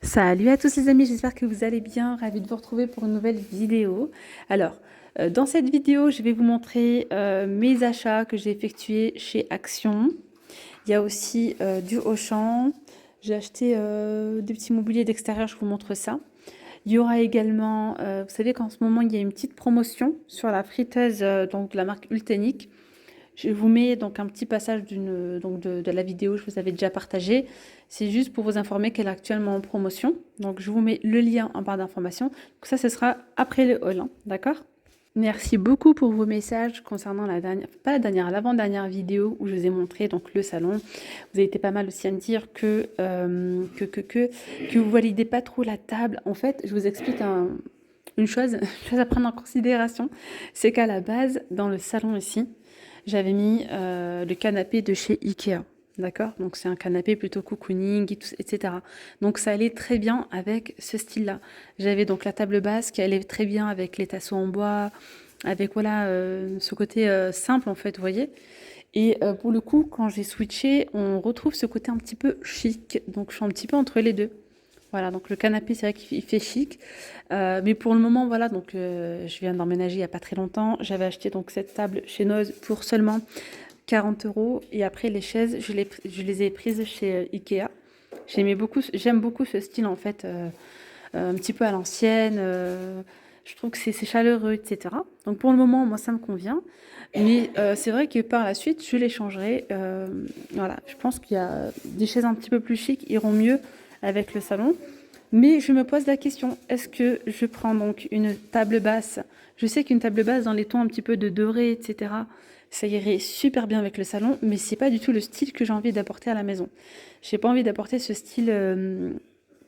Salut à tous les amis, j'espère que vous allez bien, ravie de vous retrouver pour une nouvelle vidéo. Alors, dans cette vidéo, je vais vous montrer mes achats que j'ai effectués chez Action. Il y a aussi du Auchan. J'ai acheté des petits mobiliers d'extérieur, je vous montre ça. Il y aura également, vous savez qu'en ce moment, il y a une petite promotion sur la friteuse donc de la marque Ultenic. Je vous mets donc un petit passage de la vidéo, je vous avais déjà partagé. C'est juste pour vous informer qu'elle est actuellement en promotion. Donc je vous mets le lien en barre d'information. Ça, ce sera après le haul, hein, d'accord? Merci beaucoup pour vos messages concernant la dernière, pas la dernière, l'avant-dernière vidéo où je vous ai montré donc le salon. Vous avez été pas mal aussi à me dire que vous validez pas trop la table. En fait, je vous explique une chose à prendre en considération, c'est qu'à la base, dans le salon ici, j'avais mis le canapé de chez Ikea. D'accord? Donc c'est un canapé plutôt cocooning, etc. Donc ça allait très bien avec ce style-là. J'avais donc la table basse qui allait très bien avec les tasseaux en bois, avec voilà ce côté simple en fait, vous voyez. Et pour le coup, quand j'ai switché, on retrouve ce côté un petit peu chic. Donc je suis un petit peu entre les deux. Voilà, donc le canapé, c'est vrai qu'il fait chic. Mais pour le moment, voilà, donc je viens d'emménager il n'y a pas très longtemps. J'avais acheté donc cette table chez Noz pour seulement 40 euros. Et après, les chaises, je les ai prises chez Ikea. J'aime beaucoup ce style, en fait, un petit peu à l'ancienne. Je trouve que c'est chaleureux, etc. Donc pour le moment, moi, ça me convient. Mais c'est vrai que par la suite, je les changerai. Voilà, je pense qu'il y a des chaises un petit peu plus chic iront mieux avec le salon. Mais je me pose la question, est-ce que je prends donc une table basse? Je sais qu'une table basse dans les tons un petit peu de doré, etc., ça irait super bien avec le salon, mais c'est pas du tout le style que j'ai envie d'apporter à la maison. J'ai pas envie d'apporter ce style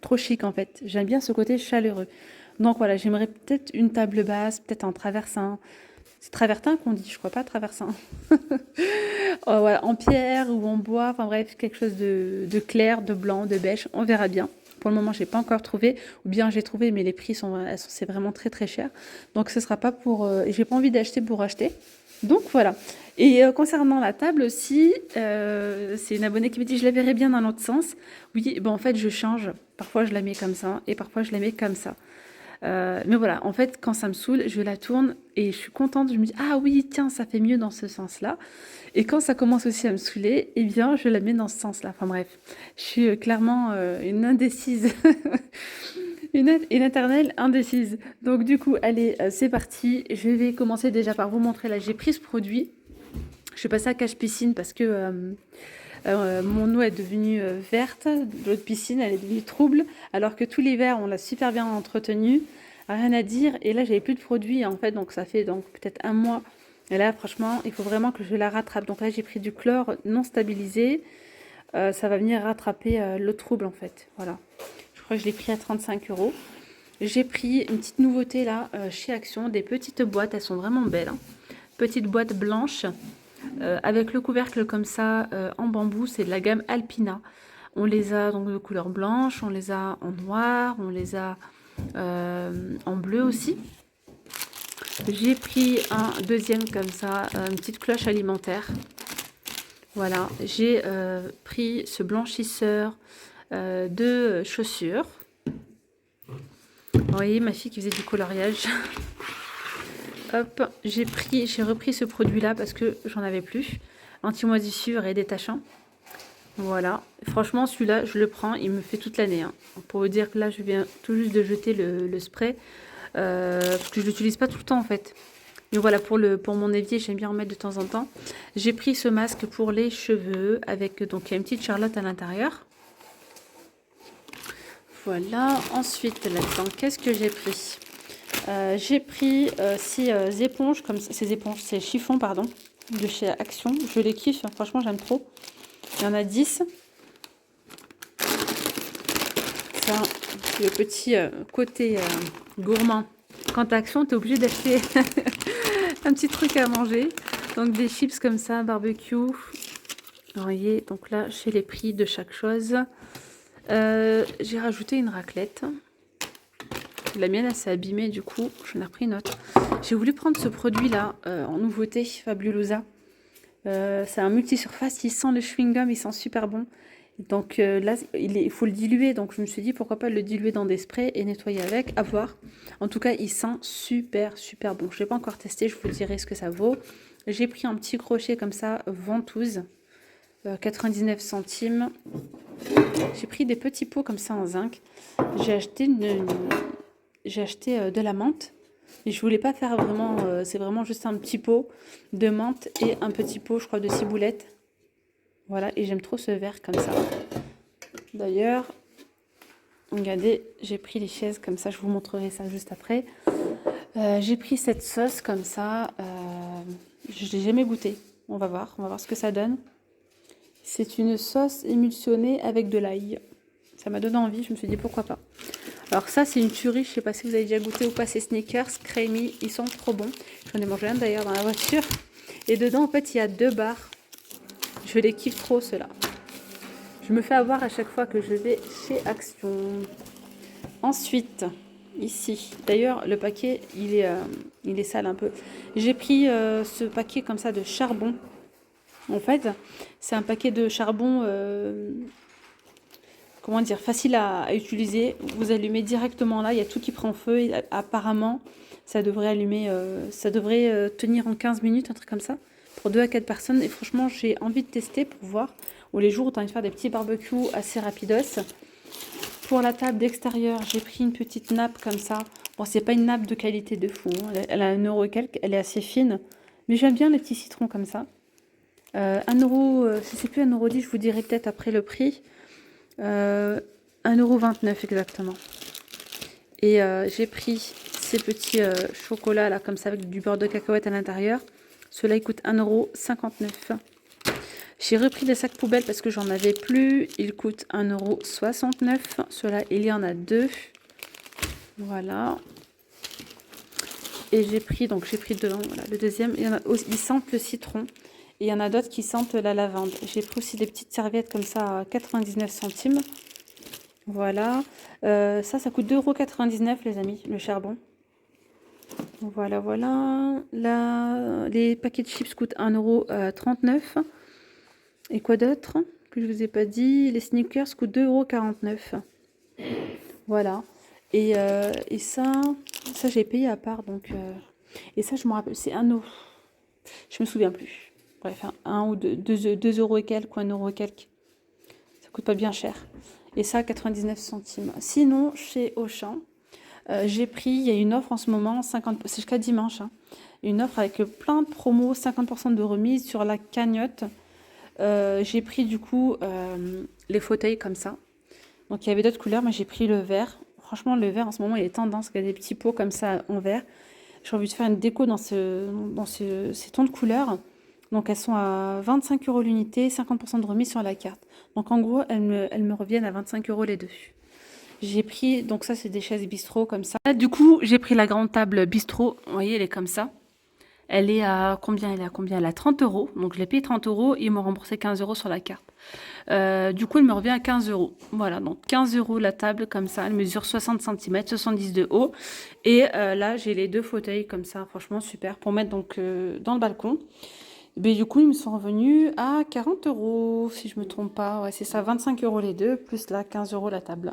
trop chic en fait. J'aime bien ce côté chaleureux. Donc voilà, j'aimerais peut-être une table basse, peut-être en traversin. C'est travertin qu'on dit, je crois pas traversin. Voilà, en pierre ou en bois, enfin bref, quelque chose de clair, de blanc, de beige, on verra bien. Pour le moment, j'ai pas encore trouvé, ou bien j'ai trouvé, mais les prix c'est vraiment très très cher. Donc ce sera pas pour, j'ai pas envie d'acheter pour acheter. Donc voilà. Et concernant la table aussi, c'est une abonnée qui me dit je la verrai bien dans l'autre sens. Oui, ben en fait je change. Parfois je la mets comme ça et parfois je la mets comme ça. Mais voilà, en fait, quand ça me saoule, je la tourne et je suis contente. Je me dis, ah oui, tiens, ça fait mieux dans ce sens-là. Et quand ça commence aussi à me saouler, eh bien, je la mets dans ce sens-là. Enfin bref, je suis clairement une indécise. Une éternelle indécise. Donc du coup, allez, c'est parti. Je vais commencer déjà par vous montrer. Là, j'ai pris ce produit. Je suis passée à cache piscine parce que mon eau est devenue verte. L'eau de piscine, elle est devenue trouble. Alors que tout l'hiver, on l'a super bien entretenue. Rien à dire. Et là, j'avais plus de produits en fait. Donc ça fait donc peut-être un mois. Et là, franchement, il faut vraiment que je la rattrape. Donc là, j'ai pris du chlore non stabilisé. Ça va venir rattraper l'eau trouble en fait. Voilà. Je crois que je l'ai pris à 35 euros. J'ai pris une petite nouveauté là chez Action, des petites boîtes, elles sont vraiment belles. Hein. Petites boîtes blanches avec le couvercle comme ça en bambou, c'est de la gamme Alpina. On les a donc de couleur blanche, on les a en noir, on les a en bleu aussi. J'ai pris un deuxième comme ça, une petite cloche alimentaire. Voilà, j'ai pris ce blanchisseur de chaussures. Vous voyez, ma fille qui faisait du coloriage. Hop, j'ai repris ce produit-là parce que j'en avais plus. Anti-moisissure et détachant. Voilà. Franchement, celui-là, je le prends. Il me fait toute l'année. Hein. Pour vous dire que là, je viens tout juste de jeter le spray. Parce que je ne l'utilise pas tout le temps, en fait. Mais voilà, pour mon évier, j'aime bien en mettre de temps en temps. J'ai pris ce masque pour les cheveux. Avec, donc, il y a une petite charlotte à l'intérieur. Voilà. Ensuite, là-dedans, qu'est-ce que j'ai pris? J'ai pris ces éponges, comme ces éponges, ces chiffons, pardon, de chez Action. Je les kiffe, hein, franchement, j'aime trop. Il y en a 10. Ça, le petit côté gourmand. Quand t'as Action, t'es obligé d'acheter un petit truc à manger. Donc des chips comme ça, barbecue. Vous voyez, donc là, chez les prix de chaque chose. J'ai rajouté une raclette. La mienne, elle s'est abîmée, du coup, j'en ai repris une autre. J'ai voulu prendre ce produit-là, en nouveauté, Fabulosa. C'est un multi-surface, il sent le chewing-gum, il sent super bon. Donc là, il faut le diluer. Donc je me suis dit pourquoi pas le diluer dans des sprays et nettoyer avec, à voir. En tout cas, il sent super, super bon. Je ne l'ai pas encore testé, je vous dirai ce que ça vaut. J'ai pris un petit crochet comme ça, ventouse, 99 centimes. J'ai pris des petits pots comme ça en zinc. J'ai acheté, de la menthe. Et je voulais pas faire vraiment, c'est vraiment juste un petit pot de menthe et un petit pot, je crois, de ciboulette. Voilà, et j'aime trop ce verre comme ça. D'ailleurs, regardez, j'ai pris les chaises comme ça, je vous montrerai ça juste après. J'ai pris cette sauce comme ça, je ne l'ai jamais goûtée. On va voir ce que ça donne. C'est une sauce émulsionnée avec de l'ail. Ça m'a donné envie, je me suis dit pourquoi pas. Alors ça, c'est une tuerie, je sais pas si vous avez déjà goûté ou pas, ces Snickers Creamy, ils sont trop bons. J'en ai mangé un d'ailleurs dans la voiture. Et dedans, en fait, il y a 2 barres. Je les kiffe trop, ceux-là. Je me fais avoir à chaque fois que je vais chez Action. Ensuite, ici, d'ailleurs, le paquet, il est sale un peu. J'ai pris ce paquet comme ça de charbon. En fait, c'est un paquet de charbon, comment dire, facile à utiliser. Vous allumez directement là, il y a tout qui prend feu. Et apparemment, ça devrait allumer, ça devrait tenir en 15 minutes, un truc comme ça, pour 2 à 4 personnes. Et franchement, j'ai envie de tester pour voir. Ou les jours où tu as envie de faire des petits barbecues assez rapidos. Pour la table d'extérieur, j'ai pris une petite nappe comme ça. Bon, c'est pas une nappe de qualité de fou, hein. Elle a 1 € et quelques, elle est assez fine. Mais j'aime bien les petits citrons comme ça. 1 €, je sais plus, 1,10 €, je vous dirai peut-être après le prix. 1,29 € exactement. Et j'ai pris ces petits chocolats là, comme ça, avec du beurre de cacahuète à l'intérieur. Ceux-là, ils coûtent 1,59 €. J'ai repris des sacs poubelles parce que j'en avais plus. Ils coûtent 1,69 €. Ceux-là, il y en a 2. Voilà. Et j'ai pris dedans, voilà, le deuxième. Il y en a, ils sentent le citron. Et il y en a d'autres qui sentent la lavande. J'ai pris aussi des petites serviettes comme ça à 99 centimes. Voilà. Ça coûte 2,99 € les amis, le charbon. Voilà, voilà. Là, les paquets de chips coûtent 1,39 €. Et quoi d'autre que je vous ai pas dit? Les sneakers coûtent 2,49 €. Voilà. Et ça j'ai payé à part. Donc, et ça, je me rappelle, c'est 1 €. Je me souviens plus. Bref, 1 ou 2 € et quelques, ou 1 € et quelques. Ça coûte pas bien cher. Et ça, 99 centimes. Sinon, chez Auchan, j'ai pris, il y a une offre en ce moment, c'est jusqu'à dimanche, hein, une offre avec plein de promos, 50% de remise sur la cagnotte. J'ai pris du coup les fauteuils comme ça. Donc il y avait d'autres couleurs, mais j'ai pris le vert. Franchement, le vert en ce moment, il est tendance. Il y a des petits pots comme ça en vert. J'ai envie de faire une déco dans ces tons de couleurs. Donc elles sont à 25 € l'unité, 50% de remise sur la carte. Donc en gros, elles me reviennent à 25 € les deux. J'ai pris, donc ça c'est des chaises bistrot comme ça. Là, du coup, j'ai pris la grande table bistrot. Vous voyez, elle est comme ça. Elle est à combien? Elle est à combien? Elle est à 30 €. Donc je l'ai payé 30 €. Ils m'ont remboursé 15 € sur la carte. Du coup, elle me revient à 15 €. Voilà, donc 15 € la table comme ça. Elle mesure 60 cm, 70 de haut. Et là, j'ai les 2 fauteuils comme ça. Franchement, super. Pour mettre donc dans le balcon. Mais du coup, ils me sont revenus à 40 €, si je me trompe pas. Ouais, c'est ça, 25 € les deux, plus là 15 € la table.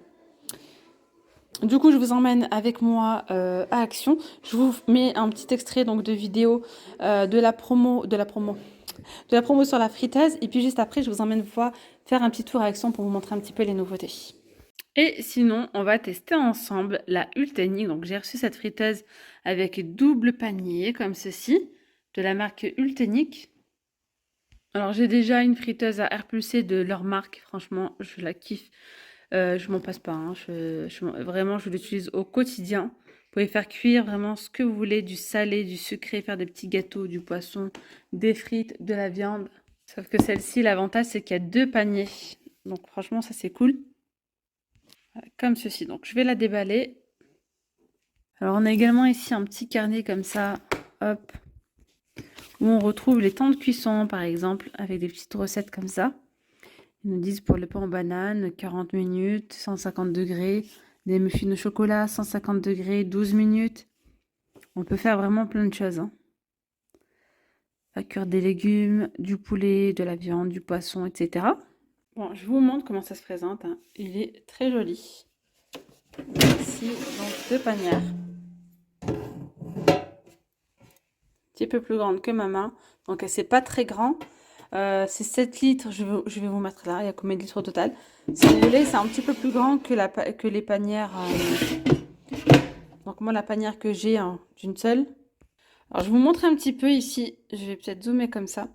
Du coup, je vous emmène avec moi à Action. Je vous mets un petit extrait donc de vidéo de la promo sur la friteuse. Et puis juste après, je vous emmène faire un petit tour à Action pour vous montrer un petit peu les nouveautés. Et sinon, on va tester ensemble la Ultenic. Donc, j'ai reçu cette friteuse avec double panier comme ceci, de la marque Ultenic. Alors, j'ai déjà une friteuse à air pulsé de leur marque. Franchement, je la kiffe. Je m'en passe pas, hein. Vraiment, je l'utilise au quotidien. Vous pouvez faire cuire vraiment ce que vous voulez, du salé, du sucré, faire des petits gâteaux, du poisson, des frites, de la viande. Sauf que celle-ci, l'avantage, c'est qu'il y a 2 paniers. Donc franchement, ça c'est cool. Voilà, comme ceci. Donc je vais la déballer. Alors on a également ici un petit carnet comme ça, hop, où on retrouve les temps de cuisson, par exemple, avec des petites recettes comme ça. Ils nous disent pour le pain en banane, 40 minutes, 150 degrés. Des muffins au chocolat, 150 degrés, 12 minutes. On peut faire vraiment plein de choses, hein. Faire cuire des légumes, du poulet, de la viande, du poisson, etc. Bon, je vous montre comment ça se présente, hein. Il est très joli. Ici, donc 2 panières. Un petit peu plus grande que ma main. Donc, c'est pas très grand. C'est 7 litres. Je vais vous mettre là. Il y a combien de litres au total? Si vous voulez, c'est un petit peu plus grand que les panières. Donc, moi, la panière que j'ai, hein, d'une seule. Alors, je vous montre un petit peu ici. Je vais peut-être zoomer comme ça.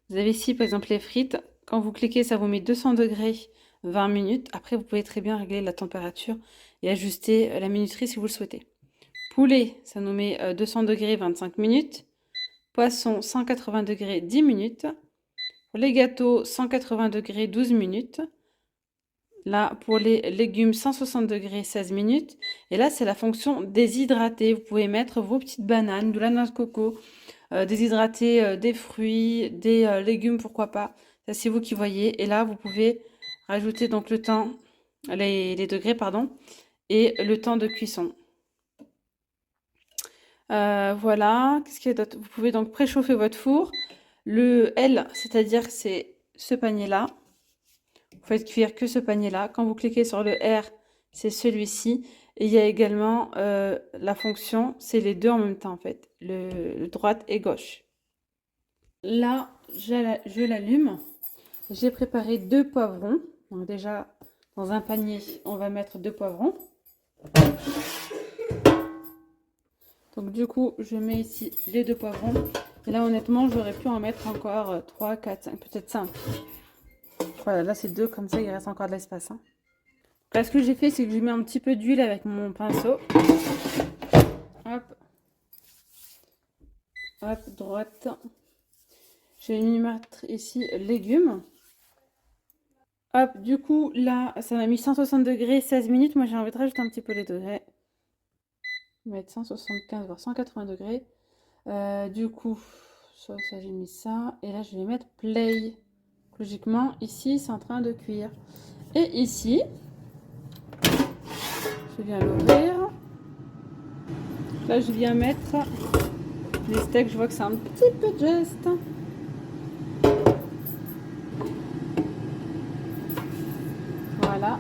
Vous avez ici, par exemple, les frites. Quand vous cliquez, ça vous met 200 degrés 20 minutes. Après, vous pouvez très bien régler la température et ajuster la minuterie si vous le souhaitez. Poulet, ça nous met 200 degrés 25 minutes. Poisson, 180 degrés 10 minutes. Pour les gâteaux, 180 degrés 12 minutes. Là, pour les légumes, 160 degrés 16 minutes. Et là, c'est la fonction déshydrater. Vous pouvez mettre vos petites bananes, de la noix de coco, déshydrater des fruits, des légumes, pourquoi pas. Ça, c'est vous qui voyez. Et là, vous pouvez rajouter donc le temps, les degrés, pardon, et le temps de cuisson. Voilà, qu'est-ce qu'il y a d'autre? Vous pouvez donc préchauffer votre four. Le L, c'est-à-dire que c'est ce panier-là. Vous faites cuire que ce panier-là. Quand vous cliquez sur le R, c'est celui-ci. Et il y a également la fonction, c'est les deux en même temps en fait, le droite et gauche. Là, je l'allume. J'ai préparé 2 poivrons. Donc déjà, dans un panier, on va mettre 2 poivrons. Donc du coup, je mets ici les 2 poivrons. Et là, honnêtement, j'aurais pu en mettre encore 3, 4, 5, peut-être 5. Voilà, là c'est 2, comme ça, il reste encore de l'espace. Hein. Là, ce que j'ai fait, c'est que je mets un petit peu d'huile avec mon pinceau. Hop. Hop, droite. Je vais mettre ici légumes. Hop, du coup, là, ça m'a mis 160 degrés 16 minutes. Moi, j'ai envie de rajouter un petit peu les degrés. Mettre 175 voire 180 degrés. Du coup, ça j'ai mis ça. Et là, je vais mettre play. Logiquement, ici, c'est en train de cuire. Et ici, je viens l'ouvrir. Là, je viens mettre les steaks. Je vois que c'est un petit peu de geste. Voilà.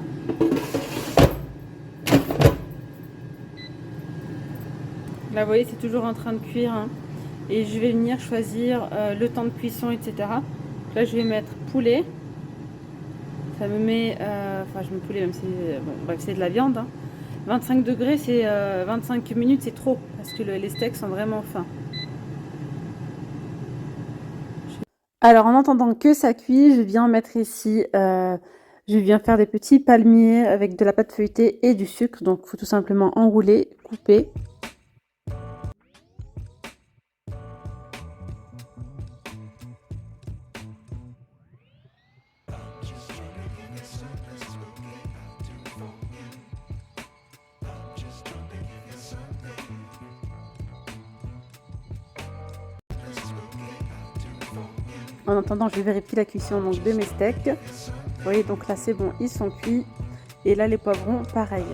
Là, vous voyez, c'est toujours en train de cuire. Hein. Et je vais venir choisir le temps de cuisson, etc. Là, je vais mettre poulet. Ça me met... Enfin, je mets poulet, même si... Bon, bref, c'est de la viande. Hein. 25 degrés, c'est 25 minutes, c'est trop. Parce que les steaks sont vraiment fins. Alors, en attendant que ça cuise, je viens mettre ici... je viens faire des petits palmiers avec de la pâte feuilletée et du sucre. Donc, il faut tout simplement enrouler, couper. En attendant, je vérifie la cuisson donc, de mes steaks. Vous voyez, donc là, c'est bon, ils sont cuits. Et là, les poivrons, pareil.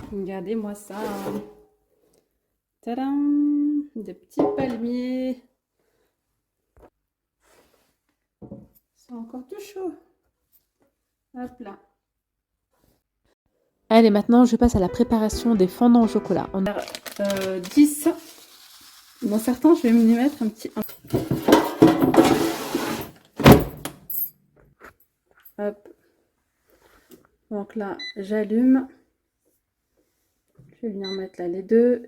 Regardez-moi ça. Tadam! Des petits palmiers. C'est encore tout chaud. Hop là. Allez, maintenant, je passe à la préparation des fondants au chocolat. On a 10. Dans certains, je vais m'y mettre un petit... Hop. Donc là, j'allume. Je vais venir mettre là les 2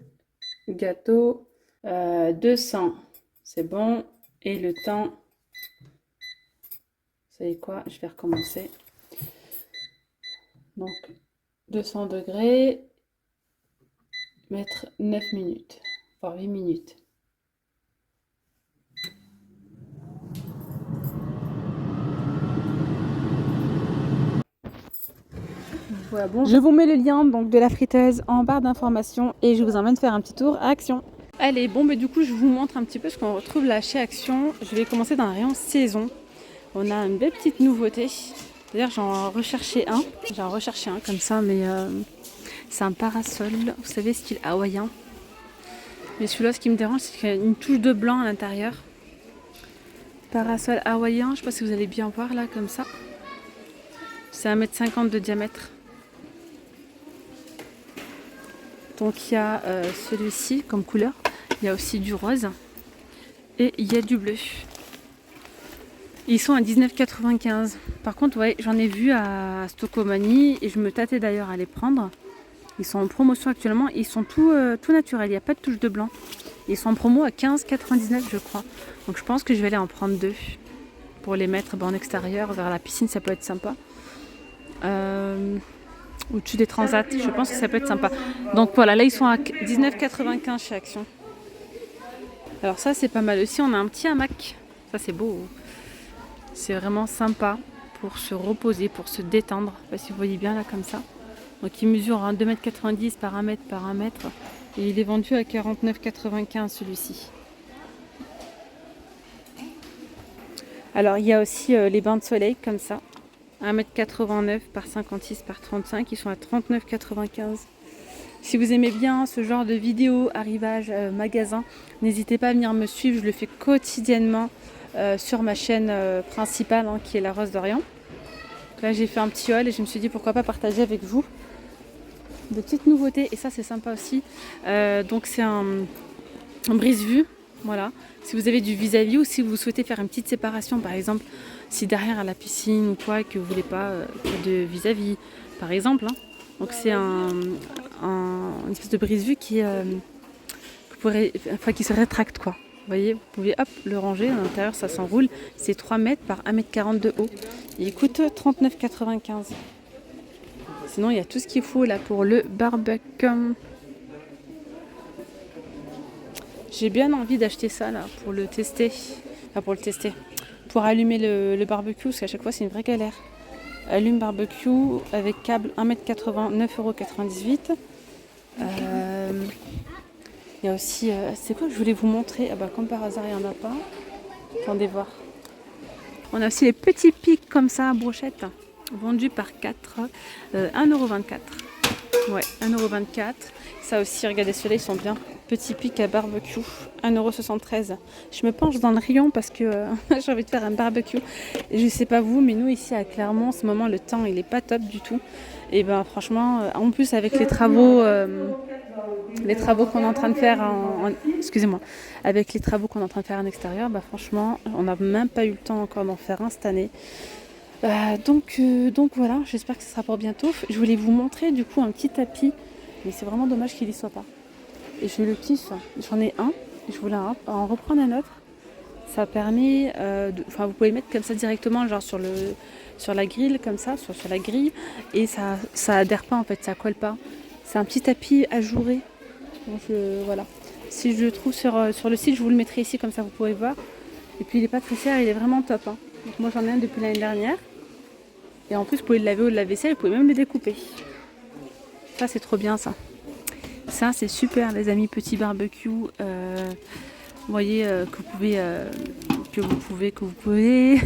gâteaux. 200, c'est bon. Et le temps, vous savez quoi, je vais recommencer. Donc, 200 degrés, mettre 9 minutes, voire 8 minutes. Voilà, bon, je vous mets le lien donc, de la friteuse en barre d'informations et je vous emmène faire un petit tour à Action. Allez, bon, du coup, je vous montre un petit peu ce qu'on retrouve là chez Action. Je vais commencer dans un rayon saison. On a une belle petite nouveauté. D'ailleurs, j'en recherchais un. J'en recherchais un comme ça, mais c'est un parasol, vous savez, style hawaïen. Mais celui-là, ce qui me dérange, c'est qu'il y a une touche de blanc à l'intérieur. Parasol hawaïen, je sais pas si vous allez bien voir là, comme ça. C'est 1,50 m de diamètre. Donc il y a celui-ci comme couleur. Il y a aussi du rose. Et il y a du bleu. Ils sont à 19,95 €. Par contre, ouais, j'en ai vu à Stocomanie et je me tâtais d'ailleurs à les prendre. Ils sont en promotion actuellement. Ils sont tout naturels. Il n'y a pas de touche de blanc. Ils sont en promo à 15,99 € je crois. Donc je pense que je vais aller en prendre 2 pour les mettre en extérieur vers la piscine. Ça peut être sympa. Au-dessus des transats, je pense que ça peut être sympa. Donc voilà, là ils sont à 19,95 € chez Action. Alors ça c'est pas mal aussi. On a un petit hamac. Ça c'est beau. C'est vraiment sympa pour se reposer, pour se détendre. Je sais pas si vous voyez bien là comme ça. Donc il mesure 2,90 m par 1 m par 1 m. Et il est vendu à 49,95 € celui-ci. Alors il y a aussi les bains de soleil comme ça. 1,89 m par 56 par 35. Ils sont à 39,95 €. Si vous aimez bien ce genre de vidéo, arrivage, magasin, n'hésitez pas à venir me suivre. Je le fais quotidiennement sur ma chaîne principale qui est La Rose d'Orient. Là j'ai fait un petit haul et je me suis dit pourquoi pas partager avec vous de petites nouveautés. Et ça c'est sympa aussi. Donc c'est un brise-vue. Voilà. Si vous avez du vis-à-vis ou si vous souhaitez faire une petite séparation, par exemple, si derrière à la piscine ou quoi, que vous voulez pas de vis-à-vis, par exemple. Donc c'est une espèce de brise-vue qui se rétracte quoi. Vous voyez, vous pouvez hop le ranger à l'intérieur, ça s'enroule. C'est 3 mètres par 1,40 m de haut. Il coûte 39,95 €. Sinon il y a tout ce qu'il faut là pour le barbecue. J'ai bien envie d'acheter ça là pour le tester. Pour allumer le barbecue, parce qu'à chaque fois c'est une vraie galère. Allume barbecue avec câble 1,80 m, 9,98 €. Il y a aussi, c'est quoi que je voulais vous montrer? Ah bah comme par hasard il n'y en a pas. Attendez voir. On a aussi les petits pics comme ça à brochette, vendus par 4, 1,24 €. Ouais, 1,24 €. Ça aussi, regardez, ceux-là ils sont bien. Petit pic à barbecue, 1,73 €. Je me penche dans le rayon parce que j'ai envie de faire un barbecue. Et je sais pas vous, mais nous ici à Clermont, en ce moment, le temps il est pas top du tout. Et ben franchement, en plus avec les travaux qu'on est en train de faire excusez-moi, avec les travaux qu'on est en train de faire en extérieur, bah franchement, on n'a même pas eu le temps encore d'en faire un cette année. Donc voilà, j'espère que ce sera pour bientôt. Je voulais vous montrer du coup un petit tapis, mais c'est vraiment dommage qu'il y soit pas. Et je le kiffe, j'en ai un, je voulais en reprendre un autre. Ça permet, vous pouvez le mettre comme ça directement, genre sur la grille, comme ça, sur la grille, et ça adhère pas en fait, ça colle pas. C'est un petit tapis ajouré. Donc voilà. Si je le trouve sur le site, je vous le mettrai ici, comme ça vous pourrez voir. Et puis il est pas très cher, il est vraiment top. Donc moi j'en ai un depuis l'année dernière. Et en plus vous pouvez le laver au lave-vaisselle, vous pouvez même le découper. Ça c'est trop bien ça. Ça c'est super les amis, petit barbecue. Vous voyez que vous pouvez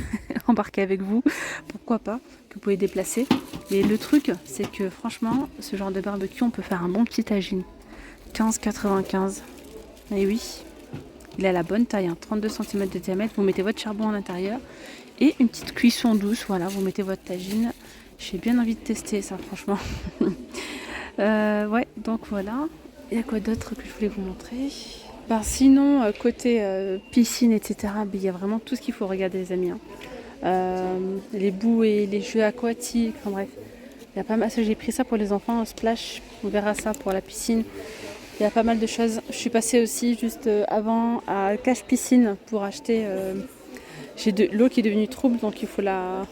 embarquer avec vous, pourquoi pas, que vous pouvez déplacer. Mais le truc c'est que franchement ce genre de barbecue on peut faire un bon petit tagine. 15,95 €. Et oui, il a la bonne taille, 32 cm de diamètre. Vous mettez votre charbon à l'intérieur et une petite cuisson douce. Voilà, vous mettez votre tagine. J'ai bien envie de tester ça, franchement. Ouais, donc voilà. Il y a quoi d'autre que je voulais vous montrer? Sinon, côté piscine, etc., il y a vraiment tout ce qu'il faut regarder, les amis. Les bouées, les jeux aquatiques, enfin bref. Il y a pas mal. J'ai pris ça pour les enfants, un splash. On verra ça pour la piscine. Il y a pas mal de choses. Je suis passée aussi juste avant à Cache Piscine pour acheter. J'ai de l'eau qui est devenue trouble, donc il faut la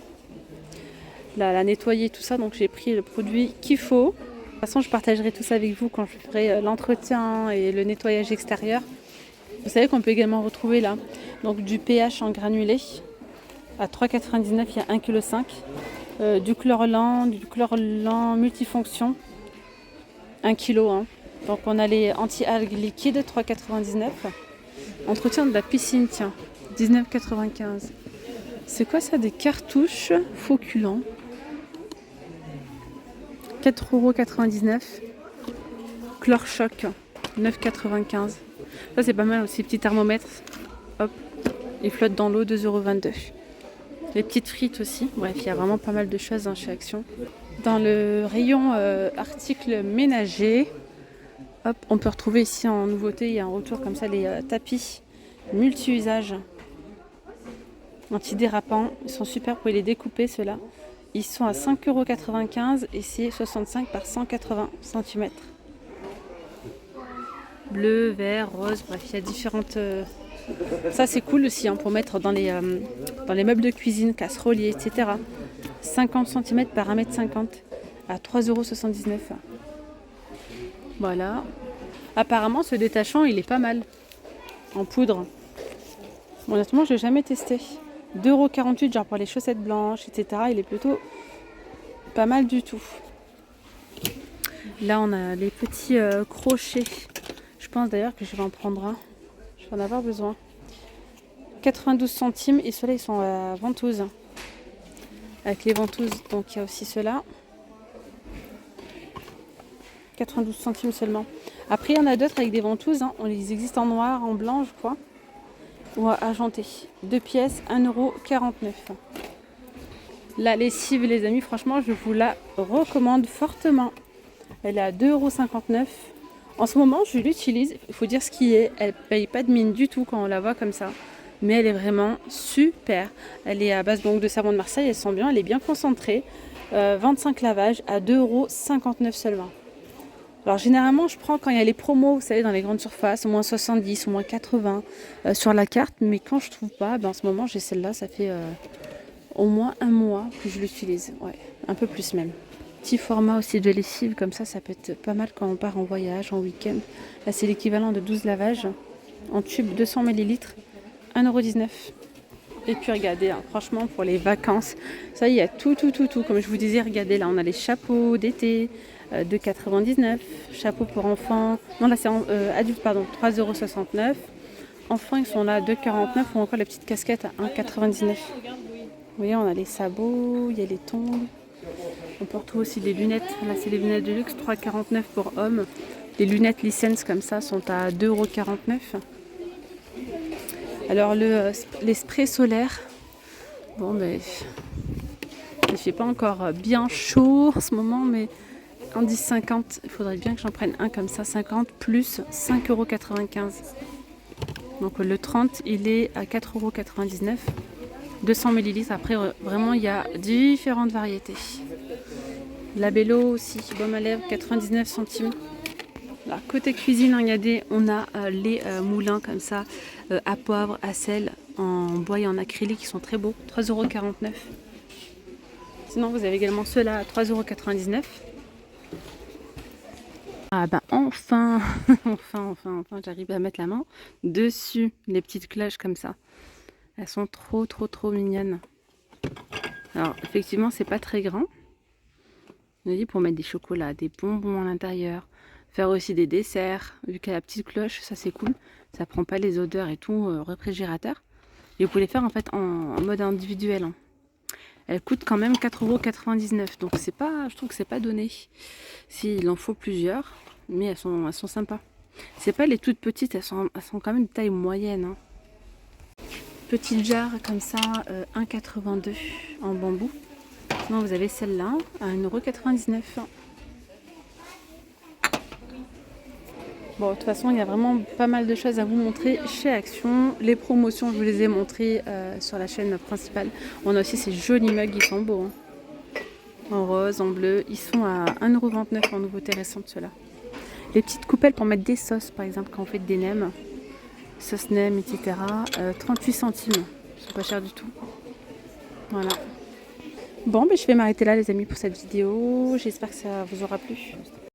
nettoyer, tout ça. Donc j'ai pris le produit qu'il faut. De toute façon, je partagerai tout ça avec vous quand je ferai l'entretien et le nettoyage extérieur. Vous savez qu'on peut également retrouver là donc du pH en granulé. À 3,99 €, il y a 1,5 kg. du chlorlan multifonction, 1 kg. Hein. Donc on a les anti-algues liquides, 3,99 €. Entretien de la piscine, tiens, 19,95 €. C'est quoi ça? Des cartouches Foculant, 4,99 €. Chlore-choc, 9,95 €. Ça c'est pas mal aussi, petit thermomètre. Hop, il flotte dans l'eau, 2,22 €. Les petites frites aussi. Bref, il y a vraiment pas mal de choses chez Action. Dans le rayon articles ménagers, hop, on peut retrouver ici en nouveauté, il y a un retour comme ça, les tapis multi-usages antidérapants. Ils sont super, vous pouvez les découper ceux-là. Ils sont à 5,95 € et c'est 65 par 180 cm. Bleu, vert, rose, bref, il y a différentes... Ça c'est cool aussi hein, pour mettre dans les meubles de cuisine, casseroliers, etc. 50 cm par 1,50 m à 3,79 €. Voilà. Apparemment ce détachant il est pas mal en poudre. Bon, honnêtement je l'ai jamais testé. 2,48 € genre pour les chaussettes blanches, etc. Il est plutôt pas mal du tout. Là on a les petits crochets. Je pense d'ailleurs que je vais en prendre un. Je vais en avoir besoin. 92 centimes et ceux-là ils sont à ventouses. Avec les ventouses, donc il y a aussi ceux-là. 92 centimes seulement. Après il y en a d'autres avec des ventouses. Hein. Ils existent en noir, en blanc je crois. Ou argenté. 2 pièces, 1,49 €. La lessive les amis, franchement je vous la recommande fortement. Elle est à 2,59 €. En ce moment je l'utilise, il faut dire ce qui est, elle paye pas de mine du tout quand on la voit comme ça. Mais elle est vraiment super. Elle est à base donc de savon de Marseille, elle sent bien, elle est bien concentrée. 25 lavages à 2,59 € seulement. Alors généralement je prends quand il y a les promos, vous savez dans les grandes surfaces, au moins 70, au moins 80 sur la carte. Mais quand je trouve pas, en ce moment j'ai celle-là, ça fait au moins un mois que je l'utilise. Ouais, un peu plus même. Petit format aussi de lessive, comme ça peut être pas mal quand on part en voyage, en week-end. Là c'est l'équivalent de 12 lavages en tube 200 ml, 1,19 €. Et puis regardez, hein, franchement pour les vacances, ça il y a tout. Comme je vous disais, regardez là on a les chapeaux d'été, 2,99 €. Chapeau pour enfants, non là c'est adulte pardon, 3,69 €. Enfants ils sont là à 2,49 € ou encore les petites casquettes à 1,99 €. Vous voyez on a les sabots, il y a les tongs. On peut retrouver aussi les lunettes. Là, c'est les lunettes de luxe, 3,49 € pour hommes. Les lunettes license comme ça sont à 2,49 €. Alors, les sprays solaires, bon, il ne fait pas encore bien chaud en ce moment, mais en 10,50 €, il faudrait bien que j'en prenne un comme ça, 50 plus 5,95 €. Donc, le 30, il est à 4,99 €. 200 ml. Après, vraiment, il y a différentes variétés. Labello aussi, baume à lèvres, 99 centimes. Là, côté cuisine, regardez, on a les moulins comme ça, à poivre, à sel, en bois et en acrylique, qui sont très beaux, 3,49 €. Sinon, vous avez également ceux-là à 3,99 €. Ah enfin, enfin, j'arrive à mettre la main dessus, les petites cloches comme ça. Elles sont trop mignonnes. Alors, effectivement, c'est pas très grand. On a dit pour mettre des chocolats, des bonbons à l'intérieur, faire aussi des desserts. Vu qu'elle a la petite cloche, ça c'est cool. Ça prend pas les odeurs et tout au réfrigérateur. Et vous pouvez les faire en fait en mode individuel. Hein. Elle coûte quand même 4,99 €. Donc c'est pas, je trouve que c'est pas donné. S'il en faut plusieurs, mais elles sont sympas. C'est pas les toutes petites, elles sont quand même de taille moyenne. Hein. Petite jarre comme ça, 1,82 € en bambou. Sinon vous avez celle-là à 1,99 €. Bon, de toute façon, il y a vraiment pas mal de choses à vous montrer chez Action. Les promotions, je vous les ai montrées sur la chaîne principale. On a aussi ces jolis mugs, ils sont beaux. Hein. En rose, en bleu. Ils sont à 1,29 € en nouveauté récente, ceux-là. Les petites coupelles pour mettre des sauces, par exemple, quand on fait des nems. Sauce nem, etc. 38 centimes. C'est pas cher du tout. Voilà. Bon, je vais m'arrêter là, les amis, pour cette vidéo. J'espère que ça vous aura plu.